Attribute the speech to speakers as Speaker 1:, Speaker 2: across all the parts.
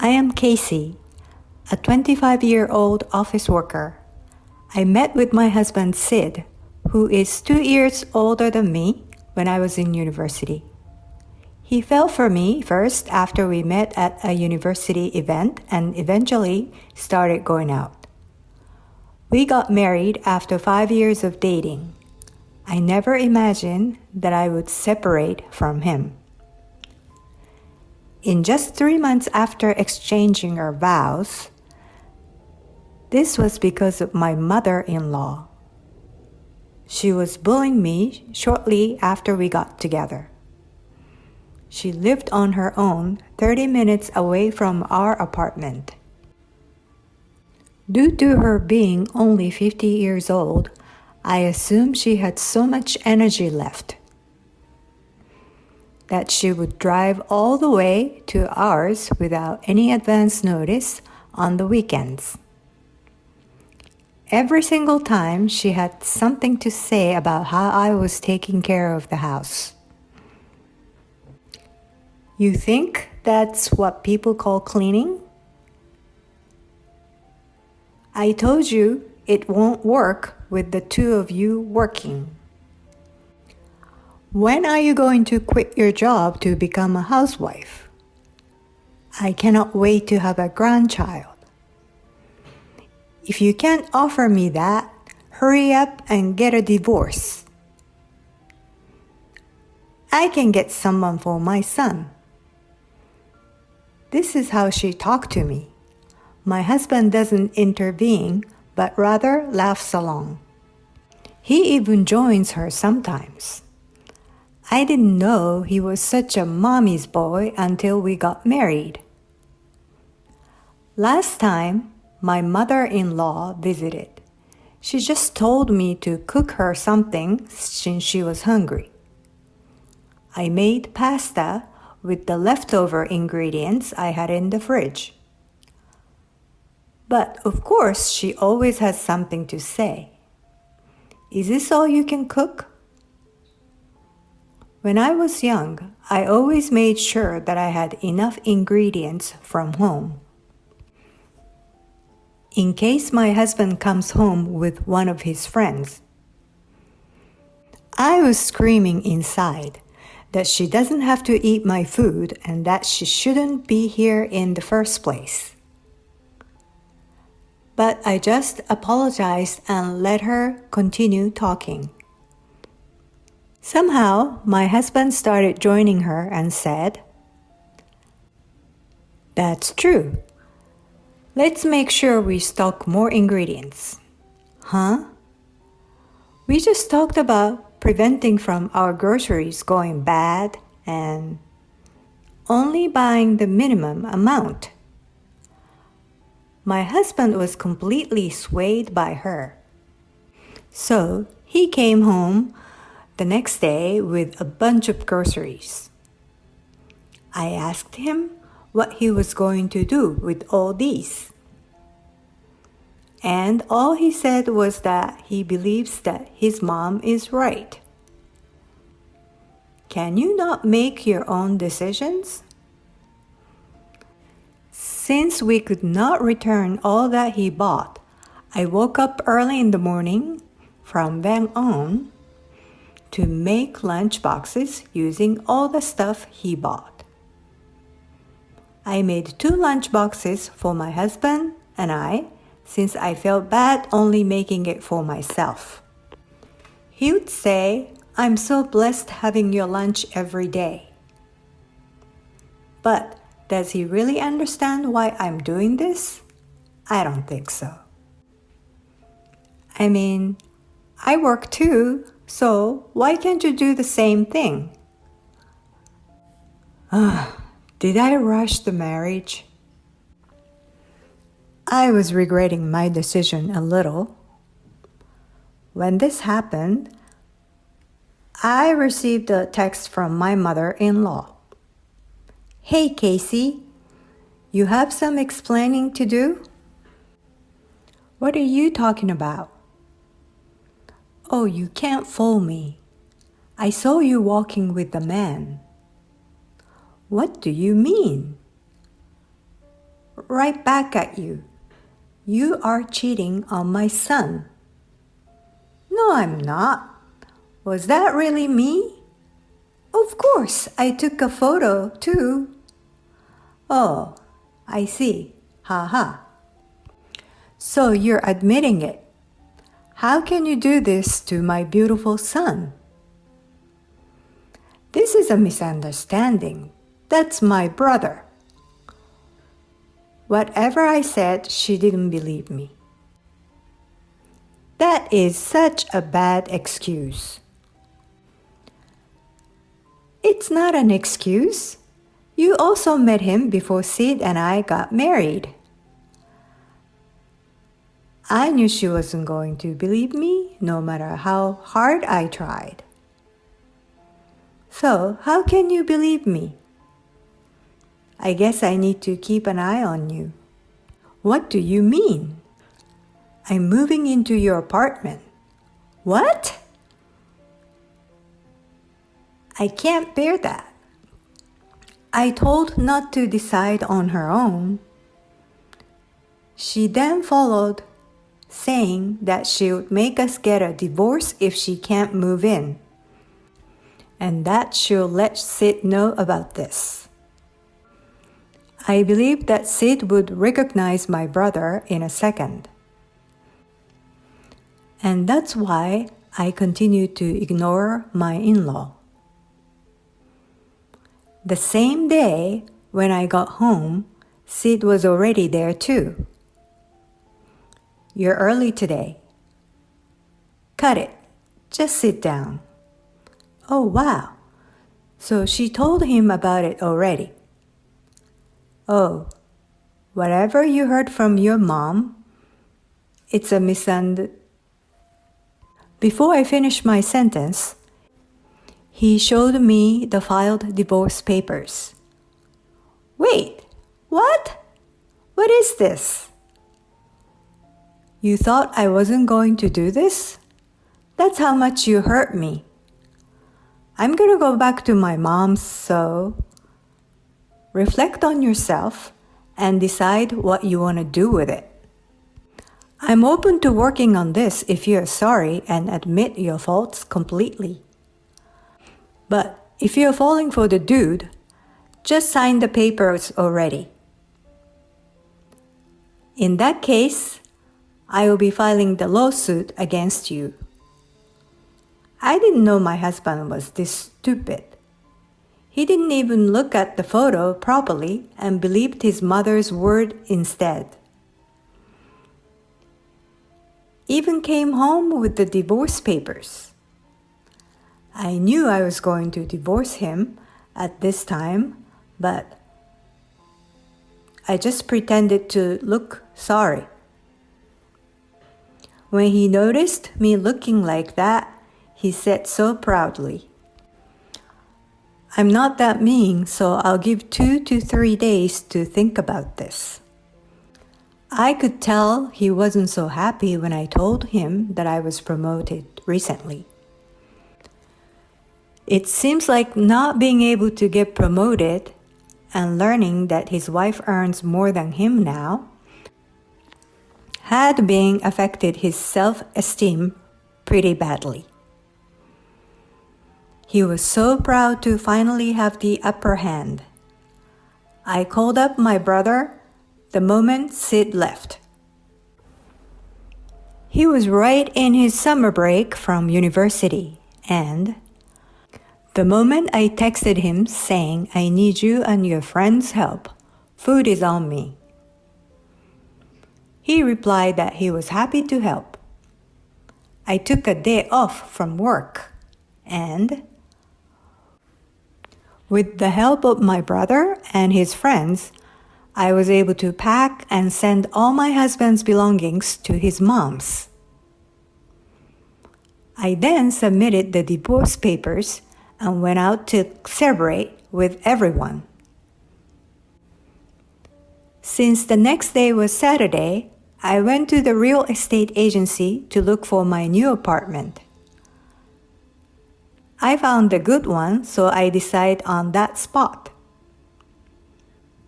Speaker 1: I am Casey, a 25-year-old office worker. I met with my husband Sid, who is 2 years older than me, when I was in university. He fell for me first after we met at a university event and eventually started going out. We got married after 5 years of dating. I never imagined that I would separate from him. In just 3 months after exchanging our vows, this was because of my mother-in-law. She was bullying me shortly after we got together. She lived on her own 30 minutes away from our apartment. Due to her being only 50 years old, I assumed she had so much energy left that she would drive all the way to ours without any advance notice on the weekends. Every single time she had something to say about how I was taking care of the house. You think that's what people call cleaning? I told you it won't work with the two of you working. When are you going to quit your job to become a housewife? I cannot wait to have a grandchild. If you can't offer me that, hurry up and get a divorce. I can get someone for my son. This is how she talked to me. My husband doesn't intervene, but rather laughs along. He even joins her sometimes. I didn't know he was such a mommy's boy until we got married. Last time, my mother-in-law visited. She just told me to cook her something since she was hungry. I made pasta with the leftover ingredients I had in the fridge. But of course, she always has something to say. Is this all you can cook? When I was young, I always made sure that I had enough ingredients from home. In case my husband comes home with one of his friends. I was screaming inside that she doesn't have to eat my food and that she shouldn't be here in the first place. But I just apologized and let her continue talking. Somehow, my husband started joining her and said, "That's true. Let's make sure we stock more ingredients." Huh? We just talked about preventing from our groceries going bad and only buying the minimum amount. My husband was completely swayed by her. So he came home the next day with a bunch of groceries. I asked him what he was going to do with all these. And all he said was that he believes that his mom is right. Can you not make your own decisions? Since we could not return all that he bought, I woke up early in the morning from then on to make lunch boxes using all the stuff he bought. I made 2 lunch boxes for my husband and I, since I felt bad only making it for myself. He would say, "I'm so blessed having your lunch every day." But does he really understand why I'm doing this? I don't think so. I mean, I work too, so why can't you do the same thing? Did I rush the marriage? I was regretting my decision a little. When this happened, I received a text from my mother-in-law. "Hey, Casey, you have some explaining to do?" "What are you talking about?" "Oh, you can't fool me. I saw you walking with the man." "What do you mean?" right back at you. You are cheating on my son. No, I'm not. Was that really me? Of course, I took a photo too. Oh, I see. Ha ha. So you're admitting it. How can you do this to my beautiful son? This is a misunderstanding. That's my brother. Whatever I said, she didn't believe me. That is such a bad excuse. It's not an excuse. You also met him before Sid and I got married. I knew she wasn't going to believe me, no matter how hard I tried. So, how can you believe me? I guess I need to keep an eye on you. What do you mean? I'm moving into your apartment. What? I can't bear that. I told not to decide on her own. She then followed, saying that she would make us get a divorce if she can't move in, and that she'll let Sid know about this. I believed that Sid would recognize my brother in a second. And that's why I continued to ignore my in-law. The same day, when I got home, Sid was already there too. You're early today. Cut it. Just sit down. Oh, wow. So she told him about it already. Oh, whatever you heard from your mom, it's a misunderstanding. Before I finished my sentence, he showed me the filed divorce papers. Wait, what? What is this? You thought I wasn't going to do this? That's how much you hurt me. I'm gonna go back to my mom's, so reflect on yourself and decide what you want to do with it. I'm open to working on this if you're sorry and admit your faults completely. But if you're falling for the dude, just sign the papers already. In that case, I will be filing the lawsuit against you. I didn't know my husband was this stupid. He didn't even look at the photo properly and believed his mother's word instead. Even came home with the divorce papers. I knew I was going to divorce him at this time, but I just pretended to look sorry. When he noticed me looking like that, he said so proudly, I'm not that mean, so I'll give 2 to 3 days to think about this. I could tell he wasn't so happy when I told him that I was promoted recently. It seems like not being able to get promoted and learning that his wife earns more than him now had been affected his self-esteem pretty badly. He was so proud to finally have the upper hand. I called up my brother the moment Sid left. He was right in his summer break from university, and the moment I texted him saying, I need you and your friend's help, food is on me. He replied that he was happy to help. I took a day off from work, and with the help of my brother and his friends, I was able to pack and send all my husband's belongings to his mom's. I then submitted the divorce papers and went out to celebrate with everyone. Since the next day was Saturday, I went to the real estate agency to look for my new apartment. I found a good one, so I decided on that spot.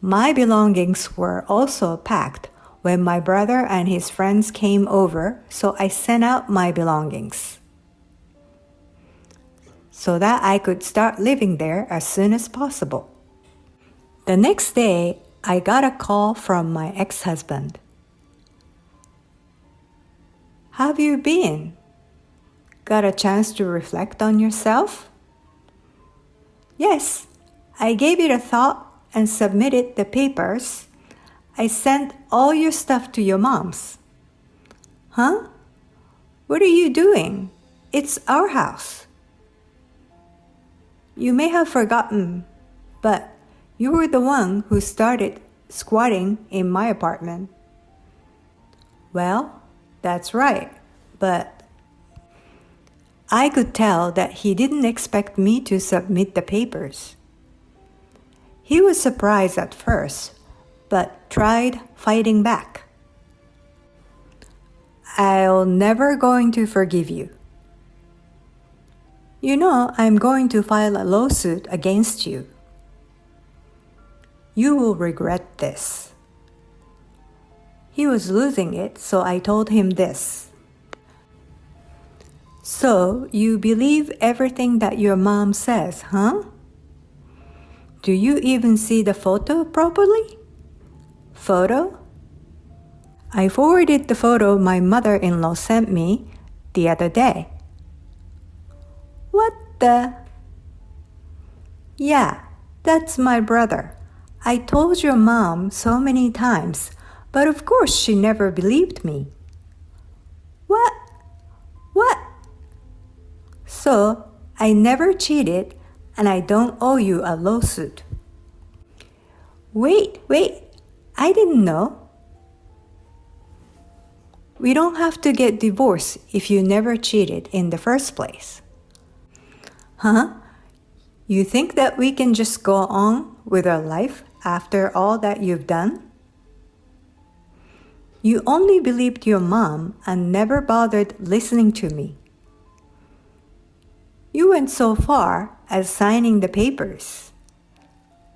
Speaker 1: My belongings were also packed when my brother and his friends came over, so I sent out my belongings so that I could start living there as soon as possible. The next day, I got a call from my ex-husband. Have you been? Got a chance to reflect on yourself? Yes, I gave it a thought and submitted the papers. I sent all your stuff to your mom's. Huh? What are you doing? It's our house. You may have forgotten, but you were the one who started squatting in my apartment. Well, that's right, but I could tell that he didn't expect me to submit the papers. He was surprised at first, but tried fighting back. I'll never going to forgive you. You know I'm going to file a lawsuit against you. You will regret this. He was losing it, so I told him this. So you believe everything that your mom says, huh? Do you even see the photo properly? Photo? I forwarded the photo my mother-in-law sent me the other day. What the? Yeah, that's my brother. I told your mom so many times, but of course she never believed me. What? What? So, I never cheated and I don't owe you a lawsuit. Wait, I didn't know. We don't have to get divorced if you never cheated in the first place. Huh? You think that we can just go on with our life after all that you've done? You only believed your mom and never bothered listening to me. You went so far as signing the papers.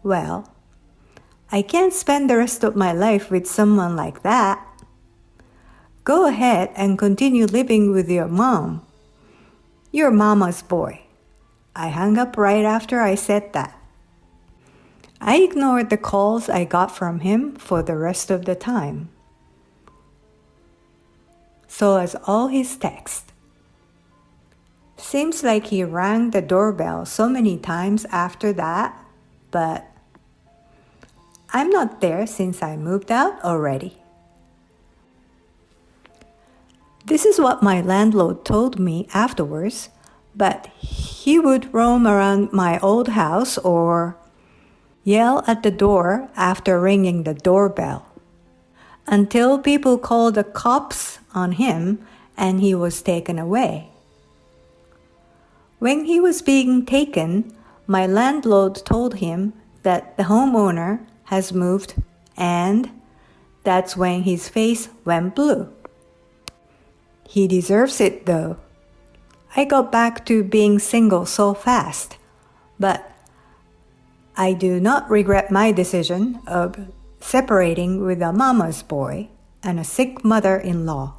Speaker 1: Well, I can't spend the rest of my life with someone like that. Go ahead and continue living with your mom. You're mama's boy. I hung up right after I said that. I ignored the calls I got from him for the rest of the time. So as all his texts. Seems like he rang the doorbell so many times after that, but I'm not there since I moved out already. This is what my landlord told me afterwards, but he would roam around my old house or yell at the door after ringing the doorbell until people called the cops on him and he was taken away. When he was being taken, my landlord told him that the homeowner has moved, and that's when his face went blue. He deserves it though. I got back to being single so fast, but I do not regret my decision of separating with a mama's boy and a sick mother-in-law.